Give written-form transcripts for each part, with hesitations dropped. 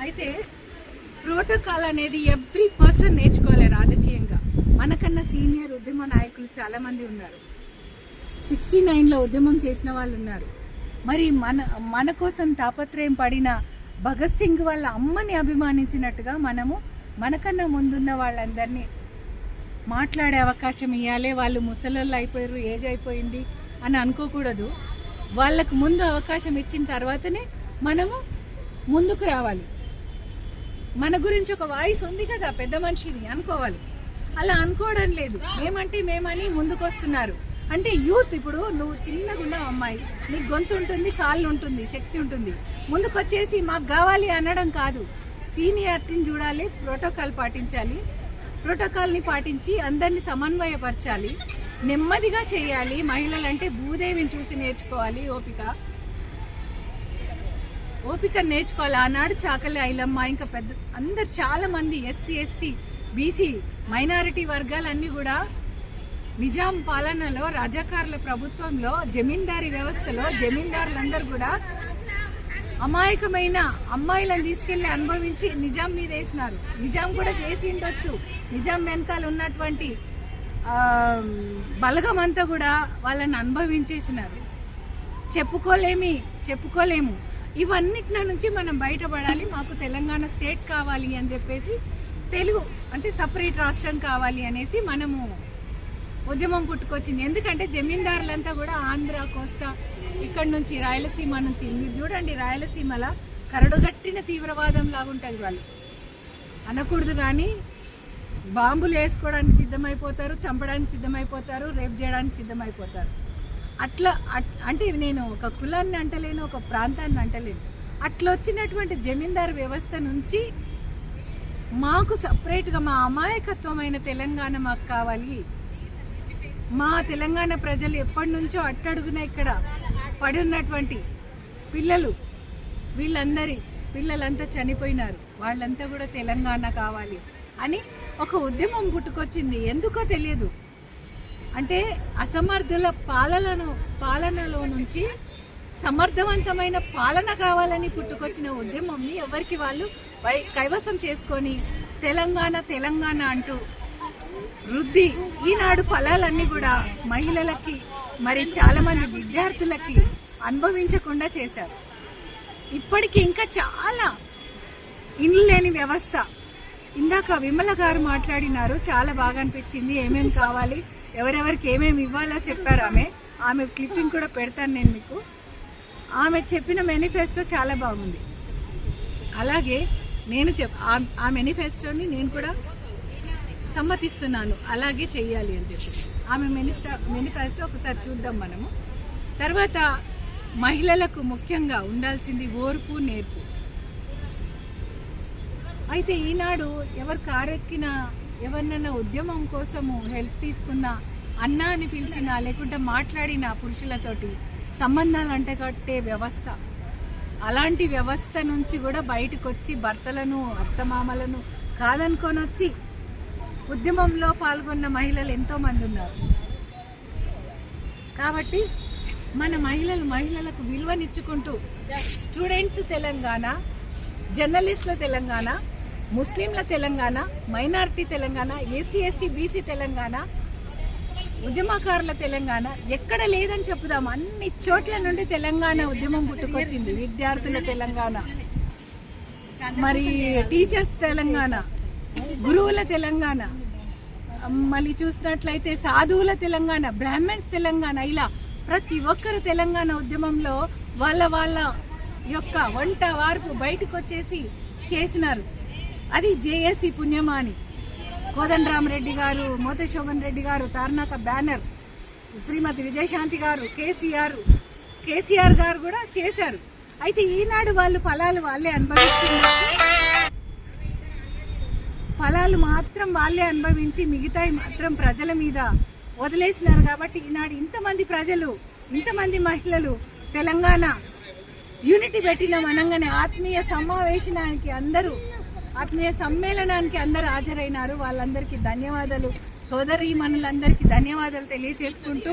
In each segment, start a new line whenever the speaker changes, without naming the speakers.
అయితే ప్రోటోకాల్ అనేది every person నేర్చుకోవాలి రాజకీయంగా. మనకన్నా సీనియర్ ఉద్యమ నాయకులు చాలామంది ఉన్నారు. 69లో ఉద్యమం చేసిన వాళ్ళు ఉన్నారు. మరి మన కోసం తాపత్రయం పడిన భగత్ సింగ్ వాళ్ళ అమ్మని అభిమానించినట్టుగా మనము మనకన్నా ముందున్న వాళ్ళందరినీ మాట్లాడే అవకాశం ఇవ్వాలి. వాళ్ళు ముసలోళ్ళు అయిపోయారు, ఏజ్ అయిపోయింది అని అనుకోకూడదు. వాళ్ళకు ముందు అవకాశం ఇచ్చిన తర్వాతనే మనము ముందుకు రావాలి. మన గురించి ఒక వాయిస్ ఉంది కదా పెద్ద మనిషిని అనుకోవాలి. అలా అనుకోవడం లేదు. మేమని ముందుకు వస్తున్నారు. అంటే యూత్, ఇప్పుడు నువ్వు చిన్నగా ఉన్న అమ్మాయి, నీకు గొంతు ఉంటుంది, కాళ్ళు ఉంటుంది, శక్తి ఉంటుంది, ముందుకు వచ్చేసి మాకు కావాలి అనడం కాదు. సీనియారిటీని చూడాలి, ప్రోటోకాల్ పాటించాలి, ప్రోటోకాల్ని పాటించి అందరినీ సమన్వయపరచాలి, నెమ్మదిగా చేయాలి. మహిళలంటే భూదేవిని చూసి నేర్చుకోవాలి. ఓపిక నేర్చుకోవాలి. ఆనాడు చాకలి ఐలమ్మ, ఇంకా పెద్ద అందరు చాలా మంది ఎస్సీ ఎస్టీ బీసీ మైనారిటీ వర్గాలన్నీ కూడా నిజాం పాలనలో, రజాకార్ల ప్రభుత్వంలో, జమీందారీ వ్యవస్థలో జమీందారులందరూ కూడా అమాయకమైన అమ్మాయిలను తీసుకెళ్లి అనుభవించి నిజాం మీద వేసినారు. నిజాం కూడా చేసి ఉండొచ్చు. నిజాం వెనకాల ఉన్నటువంటి బలగం అంతా కూడా వాళ్ళని అనుభవించేసినారు. చెప్పుకోలేము. ఇవన్నిటి నుంచి మనం బయటపడాలి. మాకు తెలంగాణ స్టేట్ కావాలి అని చెప్పేసి, తెలుగు అంటే సపరేట్ రాష్ట్రం కావాలి అనేసి మనము ఉద్యమం పుట్టుకొచ్చింది. ఎందుకంటే జమీందారులంతా కూడా ఆంధ్ర, కోస్తా, ఇక్కడ నుంచి రాయలసీమ నుంచి, మీరు చూడండి రాయలసీమల కరడుగట్టిన తీవ్రవాదం లాగుంటుంది. వాళ్ళు అనకూడదు కానీ బాంబులు వేసుకోవడానికి సిద్ధమైపోతారు, చంపడానికి సిద్ధమైపోతారు, రేప్ చేయడానికి సిద్ధమైపోతారు. అట్లా అంటే నేను ఒక కులాన్ని అంటలేను, ఒక ప్రాంతాన్ని అంటలేను. అట్లా వచ్చినటువంటి జమీందారు వ్యవస్థ నుంచి మాకు సపరేట్గా మా అమాయకత్వమైన తెలంగాణ మాకు కావాలి. మా తెలంగాణ ప్రజలు ఎప్పటి నుంచో అట్టడుగున ఇక్కడ పడి ఉన్నటువంటి పిల్లలంతా చనిపోయినారు, వాళ్ళంతా కూడా తెలంగాణ కావాలి అని ఒక ఉద్యమం పుట్టుకొచ్చింది. ఎందుకో తెలియదు. అంటే అసమర్థుల పాలనలో నుంచి సమర్థవంతమైన పాలన కావాలని పుట్టుకొచ్చిన ఉద్యమంని ఎవరికి వాళ్ళు కైవసం చేసుకొని తెలంగాణ అంటూ వృద్ధి ఈనాడు ఫలాలన్నీ కూడా మహిళలకి, మరి చాలా మంది విద్యార్థులకి అనుభవించకుండా చేశారు. ఇప్పటికీ ఇంకా చాలా ఇండ్లు లేని వ్యవస్థ. ఇందాక విమల గారు మాట్లాడినారు, చాలా బాగా అనిపించింది. ఏమేమి కావాలి, ఎవరెవరికి ఏమేమి ఇవ్వాలో చెప్పారు. ఆమె క్లిప్పింగ్ కూడా పెడతాను నేను మీకు. ఆమె చెప్పిన మేనిఫెస్టో చాలా బాగుంది. అలాగే నేను ఆ మేనిఫెస్టోని నేను కూడా సమ్మతిస్తున్నాను, అలాగే చెయ్యాలి అని చెప్పి. ఆమె మేనిఫెస్టో ఒకసారి చూద్దాం మనము. తర్వాత మహిళలకు ముఖ్యంగా ఉండాల్సింది ఓర్పు, నేర్పు. అయితే ఈనాడు ఎవరు కారెక్కిన, ఎవరినైనా ఉద్యమం కోసము హెల్ప్ తీసుకున్న, అన్న అని పిలిచినా, లేకుంటే మాట్లాడిన పురుషులతోటి సంబంధాలు అంటగట్టే వ్యవస్థ, అలాంటి వ్యవస్థ నుంచి కూడా బయటకు వచ్చి భర్తలను, అత్తమామలను కాదనుకొని వచ్చి ఉద్యమంలో పాల్గొన్న మహిళలు ఎంతో మంది ఉన్నారు. కాబట్టి మన మహిళలకు విలువనిచ్చుకుంటూ స్టూడెంట్స్ తెలంగాణ, జర్నలిస్టుల తెలంగాణ, ముస్లింల Telangana, minority Telangana, SC ST BC Telangana, ఉద్యమకారుల తెలంగాణ ఎక్కడ లేదని చెప్పుదాం. అన్ని చోట్ల నుండి తెలంగాణ ఉద్యమం పుట్టుకొచ్చింది. విద్యార్థుల తెలంగాణ, మరి టీచర్స్ తెలంగాణ, గురువుల తెలంగాణ, మళ్ళీ చూసినట్లయితే సాధువుల తెలంగాణ, బ్రాహ్మణ్స్ తెలంగాణ, ఇలా ప్రతి ఒక్కరు తెలంగాణ ఉద్యమంలో వాళ్ళ యొక్క వంట వార్పు బయటకు వచ్చేసి చేసినారు. అది జేఏసీ పుణ్యమాని. కోదండరామరెడ్డి గారు, మోతే శోభన్ రెడ్డి గారు, తార్నాక బ్యానర్, శ్రీమతి విజయశాంతి గారు, కేసీఆర్ గారు కూడా చేశారు. అయితే ఈనాడు వాళ్ళు ఫలాలు వాళ్ళే మాత్రం వాళ్ళే అనుభవించి మిగతాయి మాత్రం ప్రజల మీద వదిలేసినారు. కాబట్టి ఈనాడు ఇంతమంది ప్రజలు, ఇంతమంది మహిళలు తెలంగాణ యూనిటీ పెట్టిన మనంగానే ఆత్మీయ సమ్మేళనానికి అందరూ హాజరైనారు. వాళ్ళందరికీ ధన్యవాదాలు, సోదరీమణులందరికీ ధన్యవాదాలు తెలియజేసుకుంటూ,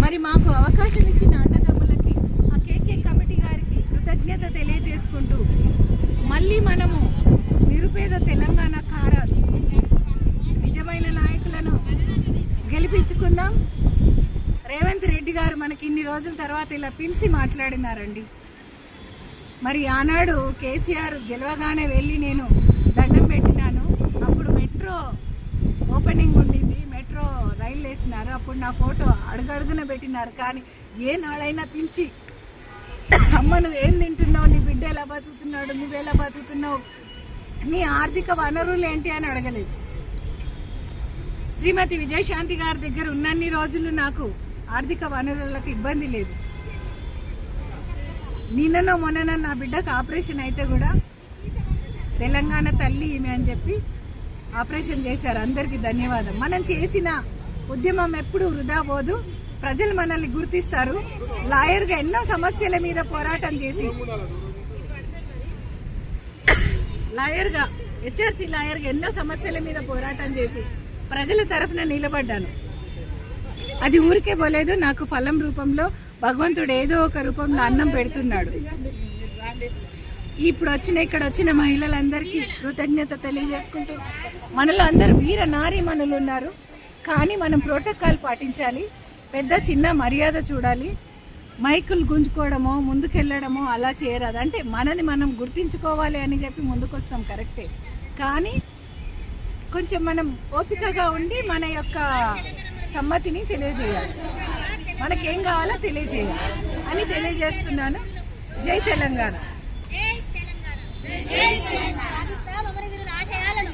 మరి మాకు అవకాశం ఇచ్చిన అన్నదమ్ములకి, ఆ కేకే కమిటీ గారికి కృతజ్ఞత తెలియజేసుకుంటూ మళ్ళీ మనము నిరుపేద తెలంగాణ కారాదు, నిజమైన నాయకులను గెలిపించుకుందాం. రేవంత్ రెడ్డి గారు మనకి ఇన్ని రోజుల తర్వాత ఇలా పిలిచి మాట్లాడినారండి. మరి ఆనాడు కేసీఆర్ గెలవగానే వెళ్ళి నేను దండం పెట్టినాను. అప్పుడు మెట్రో ఓపెనింగ్ ఉండింది, మెట్రో రైలు వేసినారు. అప్పుడు నా ఫోటో అడుగడుగున పెట్టినారు. కానీ ఏ నాడైనా పిలిచి అమ్మ నువ్వు ఏం తింటున్నావు, నీ బిడ్డ ఎలా బతుకుతున్నాడు, నువ్వెలా బతుకుతున్నావు, నీ ఆర్థిక వనరులు ఏంటి అని అడగలేదు. శ్రీమతి విజయశాంతి గారి దగ్గర ఉన్నన్ని రోజులు నాకు ఆర్థిక వనరులకు ఇబ్బంది లేదు. నిన్ననో మొన్న నా బిడ్డకు ఆపరేషన్ అయితే కూడా తెలంగాణ తల్లి ఈమె అని చెప్పి ఆపరేషన్ చేశారు. అందరికీ ధన్యవాదం. మనం చేసిన ఉద్యమం ఎప్పుడు వృధా పోదు. ప్రజలు మనల్ని గుర్తిస్తారు. లాయర్గా ఎన్నో సమస్యల మీద పోరాటం చేసి హెచ్ఆర్సీ లాయర్గా ఎన్నో సమస్యల మీద పోరాటం చేసి ప్రజల తరఫున నిలబడ్డాను. అది ఊరికే పోలేదు, నాకు ఫలం రూపంలో భగవంతుడు ఏదో ఒక రూపంలో అన్నం పెడుతున్నాడు. ఇప్పుడు ఇక్కడ వచ్చిన మహిళలందరికీ కృతజ్ఞత తెలియజేసుకుంటూ, మనలో అందరూ వీర నారీమణులు ఉన్నారు. కానీ మనం ప్రోటోకాల్ పాటించాలి, పెద్ద చిన్న మర్యాద చూడాలి. మైకులు గుంజుకోవడమో ముందుకెళ్లడమో అలా చేయరాదు. అంటే మనది మనం గుర్తించుకోవాలి అని చెప్పి ముందుకొస్తాం కరెక్టే, కానీ కొంచెం మనం ఓపికగా ఉండి మన యొక్క సమ్మతిని తెలియజేయాలి, మనకేం కావాలో తెలియజేయాలి అని తెలియజేస్తున్నాను. జై తెలంగాణ.
సాధిస్తాం అమరవీరుల ఆశయాలను.